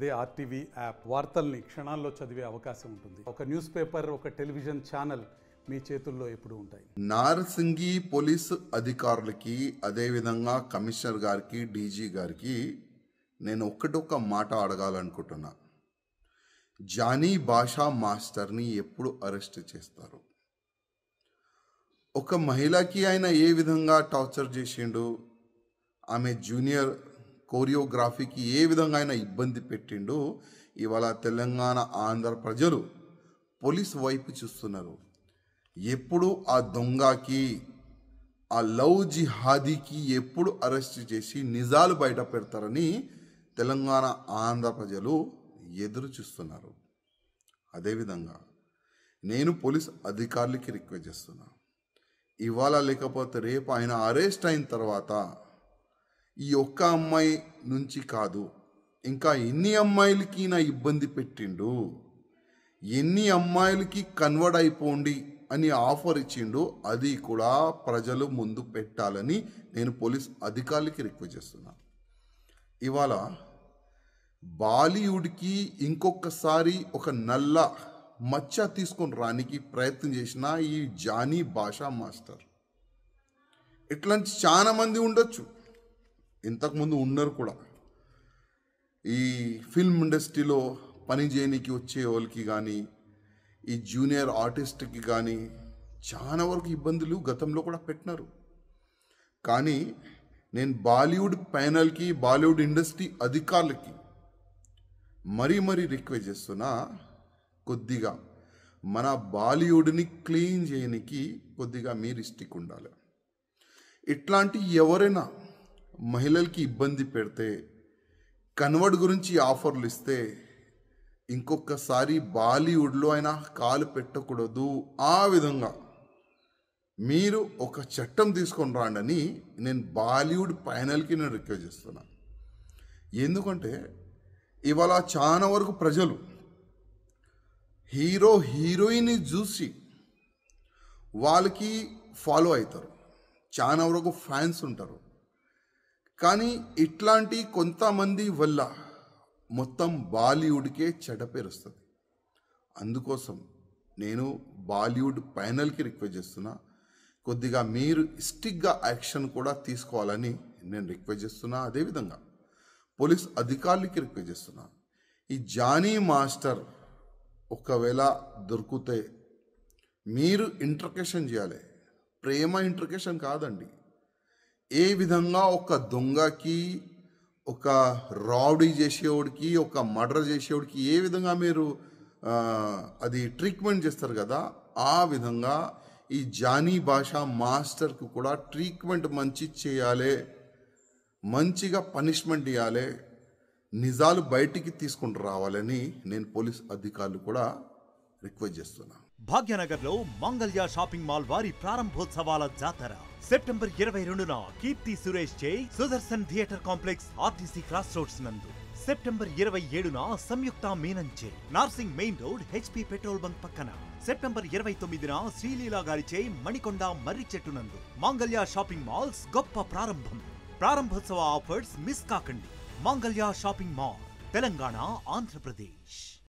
అదే RTV app వార్తల్ని క్షణాల్లో చదివే అవకాశం ఉంటుంది. ఒక న్యూస్ పేపర్, ఒక టెలివిజన్ ఛానల్ మీ చేతుల్లో ఎప్పుడూ ఉంటాయి. నార్సింగి పోలీసు అధికారులకి, అదేవిధంగా కమిషనర్ గారికి, డీజీ గారికి నేను ఒక్క మాట అడగాలనుకుంటున్నా. జానీ భాషా మాస్టర్ని ఎప్పుడు అరెస్ట్ చేస్తారు? ఒక మహిళకి ఆయన ఏ విధంగా టార్చర్ చేసిండు, ఆమె జూనియర్ కోరియోగ్రఫీకి ఏ విధంగా ఆయన ఇబ్బంది పెట్టిండు, ఇవాళ తెలంగాణ ఆంధ్ర ప్రజలు పోలీస్ వైపు చూస్తున్నారు. ఎప్పుడు ఆ దొంగకి, ఆ లవ్ జిహాదీకి ఎప్పుడు అరెస్ట్ చేసి నిజాలు బయట పెడతారని తెలంగాణ ఆంధ్ర ప్రజలు ఎదురు చూస్తున్నారు. అదేవిధంగా నేను పోలీస్ అధికారులకి రిక్వెస్ట్ చేస్తున్నా, ఇవాళ లేకపోతే రేపు ఆయన అరెస్ట్ అయిన తర్వాత ఈ ఒక్క అమ్మాయి నుంచి కాదు, ఇంకా ఎన్ని అమ్మాయిలకి నా ఇబ్బంది పెట్టిండు, ఎన్ని అమ్మాయిలకి కన్వర్ట్ అయిపోండి అని ఆఫర్ ఇచ్చిండు, అది కూడా ప్రజలు ముందు పెట్టాలని నేను పోలీస్ అధికారులకి రిక్వెస్ట్ చేస్తున్నా. ఇవాళ బాలీవుడ్కి ఇంకొకసారి ఒక నల్ల మచ్చ తీసుకొని రానికి ప్రయత్నం చేసిన ఈ జానీ భాషా మాస్టర్, ఇట్లాంటి చాలా మంది ఉండొచ్చు, ఇంతకుముందు ఉన్నారు కూడా. ఈ ఫిల్మ్ ఇండస్ట్రీలో పని చేయడానికి వచ్చే వాళ్ళకి కానీ, ఈ జూనియర్ ఆర్టిస్ట్కి కానీ చాలా వరకు ఇబ్బందులు గతంలో కూడా పెట్టినారు. కానీ నేను బాలీవుడ్ ప్యానల్కి, బాలీవుడ్ ఇండస్ట్రీ అధికారులకి మరీ రిక్వెస్ట్ చేస్తున్నా, కొద్దిగా మన బాలీవుడ్ని క్లీన్ చేయడానికి కొద్దిగా మీరు స్టిక్ ఉండాలి. ఇట్లాంటి ఎవరైనా మహిళలకి ఇబ్బంది పెడితే, కన్వర్ట్ గురించి ఆఫర్లు ఇస్తే ఇంకొకసారి బాలీవుడ్లో అయినా కాలు పెట్టకూడదు. ఆ విధంగా మీరు ఒక చట్టం తీసుకొని రాండని నేను బాలీవుడ్ ప్యానల్కి నేను రిక్వెస్ట్ చేస్తున్నా. ఎందుకంటే ఇవాళ చాలా వరకు ప్రజలు హీరో హీరోయిన్ని చూసి వాళ్ళకి ఫాలో అవుతారు, చాలా వరకు ఫ్యాన్స్ ఉంటారు. కానీ ఇట్లాంటి కొంతమంది వల్ల మొత్తం బాలీవుడ్కే చెడ్డ పేరు వస్తుంది. అందుకోసం నేను బాలీవుడ్ ప్యానల్కి రిక్వెస్ట్ చేస్తున్నా, కొద్దిగా మీరు స్టిక్గా యాక్షన్ కూడా తీసుకోవాలని నేను రిక్వెస్ట్ చేస్తున్నా. అదేవిధంగా పోలీస్ అధికారులకి రిక్వెస్ట్ చేస్తున్నా, ఈ జానీ మాస్టర్ ఒకవేళ దొరికితే మీరు ఇంటర్కేషన్ చేయాలి. ప్రేమ ఇంటర్కేషన్ కాదండి. ఏ విధంగా ఒక దొంగకి, ఒక రౌడీ చేసేవాడికి, ఒక మర్డర్ చేసేవాడికి ఏ విధంగా మీరు అది ట్రీట్మెంట్ చేస్తారు కదా, ఆ విధంగా ఈ జానీ భాషా మాస్టర్కి కూడా ట్రీట్మెంట్ మంచి చేయాలి, మంచిగా పనిష్మెంట్ ఇవ్వాలి, నిజాలు బయటికి తీసుకుని రావాలని నేను పోలీస్ అధికారులు కూడా రిక్వెస్ట్ చేస్తున్నా. భాగ్యనగర్లో మంగళ్య షాపింగ్ మాల్ వారి ప్రారంభోత్సవాల జాతర సెప్టెంబర్ 22న కీర్తి సురేష్ చే Sudarshan theatre complex RTC cross roads నందు, సెప్టెంబర్ 27న సంయుక్త మీనన్ చే Narsing main road HP petrol bunk పక్కన, సెప్టెంబర్ 29న శ్రీలీలా గారిచే మణికొండ మర్రి చెట్టు నందు మంగళ్య షాపింగ్ మాల్స్ గొప్ప ప్రారంభం. ప్రారంభోత్సవ ఆఫర్స్ మిస్ కాకండి. Mangalya shopping mall, Telangana, Andhra Pradesh.